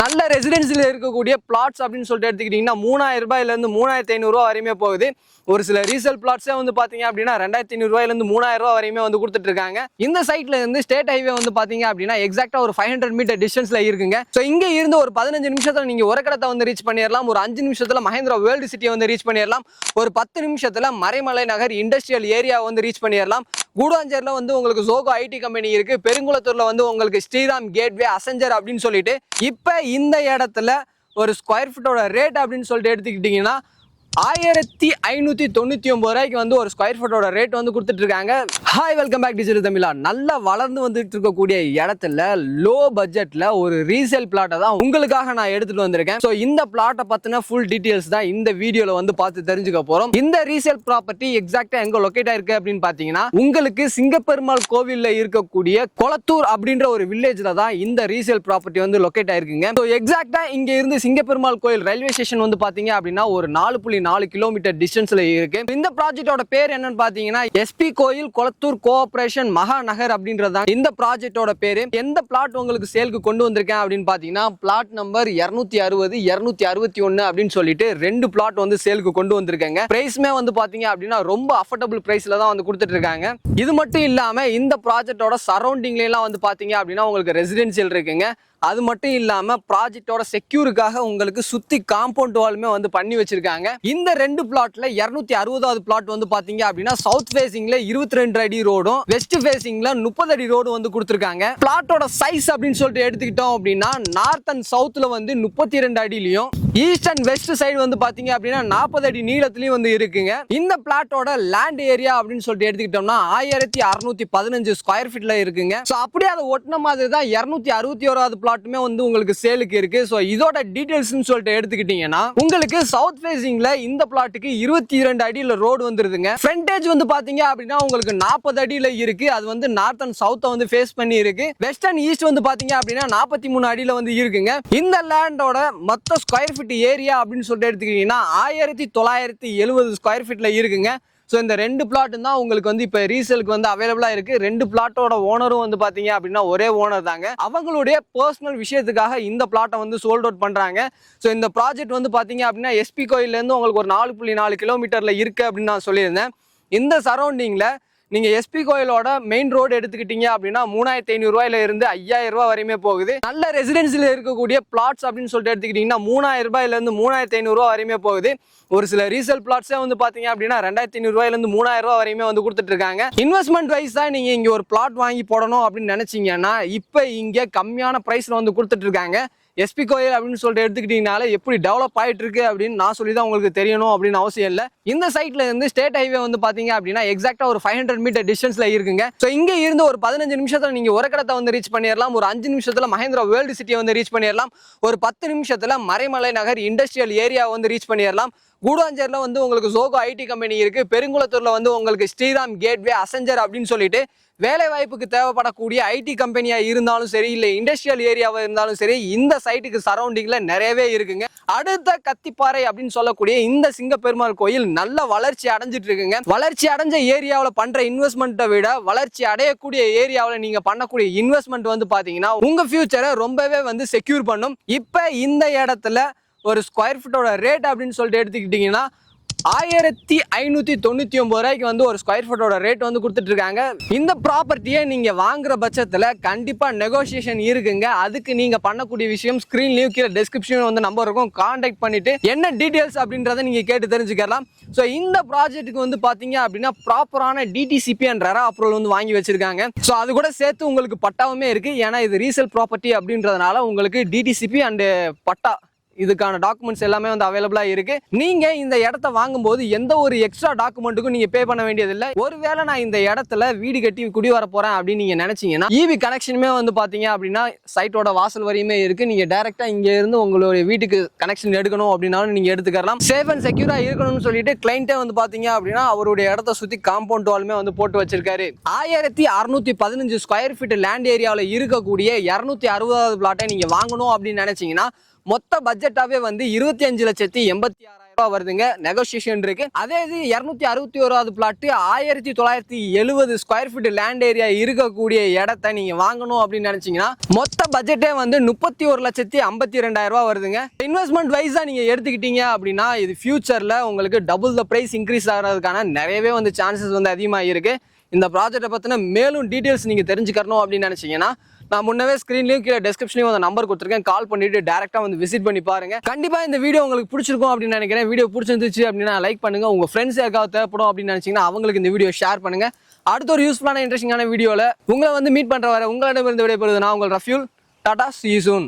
நல்ல ரெசிடென்சியில் இருக்கக்கூடிய பிளாட்ஸ் அப்படின்னு சொல்லிட்டு எடுத்துக்கிட்டீங்கன்னா 3000 ரூபாயிலிருந்து 3500 ரூபா வரையுமே போகுது. ஒரு சில ரீசேல் பிளாட்ஸே வந்து பாத்தீங்க அப்படின்னா 2500 ரூபாயிலிருந்து 3000 ரூபா வரையுமே வந்து கொடுத்துட்டு இருக்காங்க. இந்த சைட்ல இருந்து ஸ்டேட் ஹைவே வந்து பாத்தீங்க அப்படின்னா எக்ஸாக்டா ஒரு 500 மீட்டர் டிஸ்டன்ஸ்ல இருக்குங்க. ஸோ இங்க இருந்து ஒரு 15 நிமிஷத்துல நீங்க ஒரு கடத்தை வந்து ரீச் பண்ணிடலாம். ஒரு 5 நிமிஷத்துல மஹேந்திரா வேர்ல்டு சிட்டியை வந்து ரீச் பண்ணிடலாம். ஒரு 10 நிமிஷத்துல மறைமலை நகர் இண்டஸ்ட்ரியல் ஏரியா வந்து ரீச் பண்ணிடலாம். கூடாஞ்சேரியில் வந்து உங்களுக்கு ஜோகோ ஐடி கம்பெனி இருக்கு. பெருங்குளத்தூர்ல வந்து உங்களுக்கு ஸ்ரீராம் கேட்வே அசெஞ்சர் அப்படின்னு சொல்லிட்டு இப்ப இந்த இடத்துல ஒரு ஸ்கொயர் ஃபீட்டோட ரேட் அப்படின்னு சொல்லிட்டு எடுத்துக்கிட்டீங்கன்னா 1599 ரூபாய்க்கு வந்து ஒரு ஸ்கொயர் ஃபீட்டோட ரேட் வந்து கொடுத்துட்டு இருக்காங்க. ஹாய், வெல்கம் பேக் டிஜிட்டல் தமிழா. நல்லா வளர்ந்து வந்துட்டு இருக்கக்கூடிய இடத்துல லோ பட்ஜெட்ல ஒரு ரீசேல் பிளாட்டை தான் உங்களுக்காக நான் எடுத்துட்டு வந்திருக்கேன். ஸோ இந்த பிளாட்டை பத்தின ஃபுல் டீடைல்ஸ் தான் இந்த வீடியோல வந்து பார்த்து தெரிஞ்சுக்க போறோம். இந்த ரீசேல் ப்ராப்பர்ட்டி எக்ஸாக்டா எங்க லொகேட் ஆயிருக்கு அப்படின்னு பாத்தீங்கன்னா உங்களுக்கு சிங்கப்பெருமாள் கோவில்ல இருக்கக்கூடிய கொளத்தூர் அப்படின்ற ஒரு வில்லேஜ்ல தான் இந்த ரீசேல் ப்ராப்பர்ட்டி வந்து லொகேட் ஆயிருக்குங்க. ஸோ எக்ஸாக்டா இங்க இருந்து சிங்கப்பெருமாள் கோயில் ரயில்வே ஸ்டேஷன் வந்து பாத்தீங்க அப்படின்னா ஒரு 4.4 கிலோமீட்டர் டிஸ்டன்ஸ்ல இருக்கு. இந்த ப்ராஜெக்டோட பேர் என்னன்னு பாத்தீங்கன்னா எஸ்பி கோயில் கொளத்தூர் கோஆபரேஷன் மகாநகர் அப்படின்றதான் இந்த ப்ராஜெக்டோட பேரு. எந்த பிளாட் உங்களுக்கு சேலுக்கு கொண்டு வந்திருக்கேன் அப்படின்னு பாத்தீங்கன்னா பிளாட் நம்பர் 260 261 அப்படின்னு சொல்லிட்டு 2 பிளாட் வந்து சேலுக்கு கொண்டு வந்திருக்காங்க. பிரைஸ்மே வந்து பாத்தீங்க அப்படின்னா ரொம்ப அஃபோர்டபுள் பிரைஸ்ல தான் வந்து கொடுத்துட்டு இருக்காங்க. இது மட்டும் இல்லாம இந்த ப்ராஜெக்டோட சரௌண்டிங்ல எல்லாம் வந்து பாத்தீங்க அப்படின்னா உங்களுக்கு ரெசிடென்சியல் இருக்குங்க. அது மட்டும் இல்லாம ப்ராஜெக்டோட செக்யூருக்காக உங்களுக்கு சுத்தி காம்பவுண்ட் வாலுமே வந்து பண்ணி வச்சிருக்காங்க. இந்த 2 பிளாட்ல 260வது பிளாட் வந்து பாத்தீங்க அப்படின்னா சவுத் ஃபேசிங்ல 22 அடி ரோடும் வெஸ்ட் ஃபேசிங்ல 30 அடி ரோடு வந்து கொடுத்திருக்காங்க. பிளாட்டோட சைஸ் அப்படின்னு சொல்லிட்டு எடுத்துக்கிட்டோம் அப்படின்னா நார்த் அண்ட் சவுத்ல வந்து 32 அடியிலையும் ஈஸ்ட் அண்ட் வெஸ்ட் சைடு வந்து பாத்தீங்க அப்படின்னா 40 அடி நீளத்திலயும் வந்து இருக்குங்க. இந்த பிளாட்டோட லேண்ட் ஏரியா அப்படின்னு சொல்லிட்டு எடுத்துக்கிட்டோம்னா 1615 ஸ்கொயர் ஃபீட்ல இருக்குங்க. சோ அப்படியே அதை ஒட்டின மாதிரி தான் 261வது பிளாட்டுமே வந்து உங்களுக்கு சேலுக்கு இருக்கு. சோ இதோட டீடைல்ஸ் சொல்லிட்டு எடுத்துக்கிட்டீங்கன்னா உங்களுக்கு சவுத் ஃபேசிங்ல இந்த பிளாட்டுக்கு 22 அடியில ரோடு வந்துருதுங்க. ஃப்ரண்டேஜ் வந்து பாத்தீங்க அப்படின்னா உங்களுக்கு 40 அடியில இருக்கு. அது வந்து நார்த் அண்ட் சவுத் வந்து ஃபேஸ் பண்ணி இருக்கு. வெஸ்ட் அண்ட் ஈஸ்ட் வந்து பாத்தீங்க அப்படின்னா 43 அடியில வந்து இருக்குங்க. இந்த லேண்டோட மொத்த ஸ்கொயர் ஃபீட் ஏரியா அப்படின்னு சொல்லிட்டு எடுத்துக்கிட்டீங்கன்னா 1970 ஸ்கொயர் ஃபீட்ல இருக்குங்க. ஸோ இந்த 2 பிளாட் தான் உங்களுக்கு வந்து இப்போ ரீசேலுக்கு வந்து அவைலபிளா இருக்கு. 2 பிளாட்டோட ஓனரும் வந்து பாத்தீங்க அப்படின்னா ஒரே ஓனர் தாங்க. அவங்களுடைய பர்சனல் விஷயத்துக்காக இந்த பிளாட்டை வந்து சோல்ட் அவுட் பண்றாங்க. ஸோ இந்த ப்ராஜெக்ட் வந்து பாத்தீங்க அப்படின்னா எஸ்பி கோயில்ல இருந்து உங்களுக்கு ஒரு 4.4 கிலோமீட்டர்ல இருக்கு அப்படின்னு நான் சொல்லியிருந்தேன். இந்த சரௌண்டிங்ல நீங்க எஸ்பி கோயிலோட மெயின் ரோடு எடுத்துக்கிட்டீங்க அப்படின்னா 3500 ரூபாயில இருந்து 5000 ரூபாய் வரையுமே போகுது. நல்ல ரெசிடென்சியில் இருக்கக்கூடிய பிளாட்ஸ் அப்படின்னு சொல்லிட்டு எடுத்துக்கிட்டீங்கன்னா 3000 ரூபாயில இருந்து 3500 ரூபாய் வரையுமே போகுது. ஒரு சில ரீசேல் பிளாட்ஸே வந்து பாத்தீங்க அப்படின்னா 2500 ரூபாயில இருந்து 3000 ரூபாய் வரையுமே வந்து கொடுத்துட்டு இருக்காங்க. இன்வெஸ்ட்மெண்ட் வைஸ் தான் நீங்க இங்க ஒரு பிளாட் வாங்கி போடணும் அப்படின்னு நினைச்சீங்கன்னா இப்ப இங்க கம்மியான பிரைஸ்ல வந்து கொடுத்துட்டு இருக்காங்க. எஸ்பி கோயில் அப்படின்னு சொல்லிட்டு எடுத்துக்கிட்டீங்கனால எப்படி டெவலப் ஆயிட்டு இருக்கு அப்படின்னு நான் சொல்லி தான் உங்களுக்கு தெரியணும் அப்படின்னு அவசியம் இல்லை. இந்த சைட்ல இருந்து ஸ்டேட் ஹைவே வந்து பாத்தீங்க அப்படின்னா எக்ஸாக்டா ஒரு 500 மீட்டர் டிஸ்டன்ஸ்ல இருக்குங்க. ஸோ இங்க இருந்து ஒரு 15 நிமிஷத்துல நீங்க ஒரு கடத்தை வந்து ரீச் பண்ணிடலாம். ஒரு 5 நிமிஷத்துல மஹேந்திரா வேர்ல்டு சிட்டியை வந்து ரீச் பண்ணிடலாம். ஒரு 10 நிமிஷத்துல மறைமலை நகர் இண்டஸ்ட்ரியல் ஏரியா வந்து ரீச் பண்ணிடலாம். கூடாஞ்சேரில வந்து உங்களுக்கு ஜோகோ ஐடி கம்பெனி இருக்கு. பெருங்குளத்தூர்ல வந்து உங்களுக்கு ஸ்ரீராம் கேட்வே அசெஞ்சர் அப்படின்னு சொல்லிட்டு வேலை வாய்ப்புக்கு தேவைப்படக்கூடிய ஐடி கம்பெனியா இருந்தாலும் சரி இல்ல இண்டஸ்ட்ரியல் ஏரியாவா இருந்தாலும் சரி இந்த சைட்டுக்கு சரௌண்டிங்ல நிறையவே இருக்குங்க. அடுத்த கத்திப்பாறை அப்படின்னு சொல்லக்கூடிய இந்த சிங்கப்பெருமாள் கோயில் நல்ல வளர்ச்சி அடைஞ்சிட்டு இருக்குங்க. வளர்ச்சி அடைஞ்ச ஏரியாவில் பண்ற இன்வெஸ்ட்மெண்ட்டை விட வளர்ச்சி அடையக்கூடிய ஏரியாவில் நீங்க பண்ணக்கூடிய இன்வெஸ்ட்மெண்ட் வந்து பாத்தீங்கன்னா உங்க ஃபியூச்சரை ரொம்பவே வந்து செக்யூர் பண்ணும். இப்ப இந்த இடத்துல ஒரு ஸ்கொயர் ஃபீட்டோட ரேட் அப்படின்னு சொல்லிட்டு எடுத்துக்கிட்டீங்கன்னா 1599 ரூபாய்க்கு வந்து ஒரு ஸ்கொயர் ஃபீட்டோட ரேட் வந்து கொடுத்துட்டு இருக்காங்க. இந்த ப்ராப்பர்ட்டியை நீங்க வாங்குற பட்சத்துல கண்டிப்பா நெகோசியேஷன் இருக்குங்க. அதுக்கு நீங்க பண்ணக்கூடிய விஷயம் ஸ்கிரீன்லயும் கீழே டிஸ்கிரிப்ஷன் வந்து நம்பர் இருக்கும். கான்டாக்ட் பண்ணிட்டு என்ன டீடைல்ஸ் அப்படின்றத நீங்க கேட்டு தெரிஞ்சுக்கலாம். ஸோ இந்த ப்ராஜெக்ட்டுக்கு வந்து பாத்தீங்க அப்படின்னா ப்ராப்பரான டிடிசிபி அண்ட் ரெரா அப்ரூவல் வந்து வாங்கி வச்சிருக்காங்க. ஸோ அது கூட சேர்த்து உங்களுக்கு பட்டாவுமே இருக்கு. ஏன்னா இது ரீசேல் ப்ராப்பர்ட்டி அப்படின்றதுனால உங்களுக்கு டிடிசிபி அண்ட் பட்டா இதுக்கான டாக்குமெண்ட்ஸ் எல்லாமே வந்து அவைலபிளா இருக்கு. நீங்க இந்த இடத்த வாங்கும்போது எந்த ஒரு எக்ஸ்ட்ரா டாக்குமெண்ட்டுக்கும் நீங்க பே பண்ண வேண்டியதில்லை. ஒருவேளை நான் இந்த இடத்துல வீடு கட்டி குடி வர போறேன் அப்படின்னு நீங்க நினைச்சீங்கன்னா ஈவி கனெக்ஷனுமே வந்து பாத்தீங்க அப்படின்னா சைட்டோட வாசல் வரையுமே இருக்கு. நீங்க டைரக்டா இங்க இருந்து உங்களுடைய வீட்டுக்கு கனெக்ஷன் எடுக்கணும் அப்படின்னாலும் நீங்க எடுத்துக்கலாம். சேஃப் அண்ட் செக்யூரா இருக்கணும்னு சொல்லிட்டு கிளைண்டே வந்து பாத்தீங்க அப்படின்னா அவருடைய இடத்த சுத்தி காம்பவுண்ட் வாலுமே வந்து போட்டு வச்சிருக்காரு. 1615 ஸ்கொயர் ஃபீட் லேண்ட் ஏரியாவில் இருக்கக்கூடிய 260வது பிளாட்டை நீங்க வாங்கணும் அப்படின்னு நினைச்சீங்கன்னா மொத்த பட்ஜெட்டாவே வந்து 25,86,000 வருதுங்க. நெகோசியேஷன் இருக்கு. அதே இது 261வது plot 1970 square feet land area இருக்கக்கூடிய இடத்தை நீங்க வாங்கணும் அப்படின்னு நினைச்சீங்கன்னா மொத்த பட்ஜெட்டே வந்து 31,52,000 வருதுங்க. இன்வெஸ்ட்மெண்ட் வைஸா நீங்க எடுத்துக்கிட்டீங்க அப்படின்னா இது ஃபியூச்சர்ல உங்களுக்கு டபுள் த பிரைஸ் இன்க்ரீஸ் ஆகிறதுக்கான நிறையவே வந்து சான்சஸ் வந்து அதிகமாக இருக்கு. இந்த ப்ராஜெக்ட்டை பற்றின மேலும் டீட்டெயில்ஸ் நீங்கள் தெரிஞ்சுக்கணும் அப்படின்னு நினச்சிங்கன்னா நான் முன்னவே ஸ்க்ரீன்லையும் கீழே டிஸ்கிரிப்ஷன்லையும் அந்த நம்பர் கொடுத்துருக்கேன். கால் பண்ணிட்டு டேரெக்டாக வந்து விசிட் பண்ணி பாருங்க. கண்டிப்பாக இந்த வீடியோ உங்களுக்கு பிடிச்சிருக்கும் அப்படின்னு நினைக்கிறேன். வீடியோ பிடிச்சிருந்துச்சு அப்படின்னா லைக் பண்ணுங்க. உங்கள் ஃப்ரெண்ட்ஸ் யாருக்காவது தேவைப்படும் அப்படின்னு நினச்சிங்கன்னா அவங்களுக்கு இந்த வீடியோ ஷேர் பண்ணுங்க. அடுத்த ஒரு யூஸ்ஃபுல்லான இன்ட்ரெஸ்டிங்கான வீடியோவில் உங்களை வந்து மீட் பண்ணுற வர உங்களிடமிருந்து விடைபெறுவது நான் உங்கள் ரஃப்யூல். Tata, see you soon.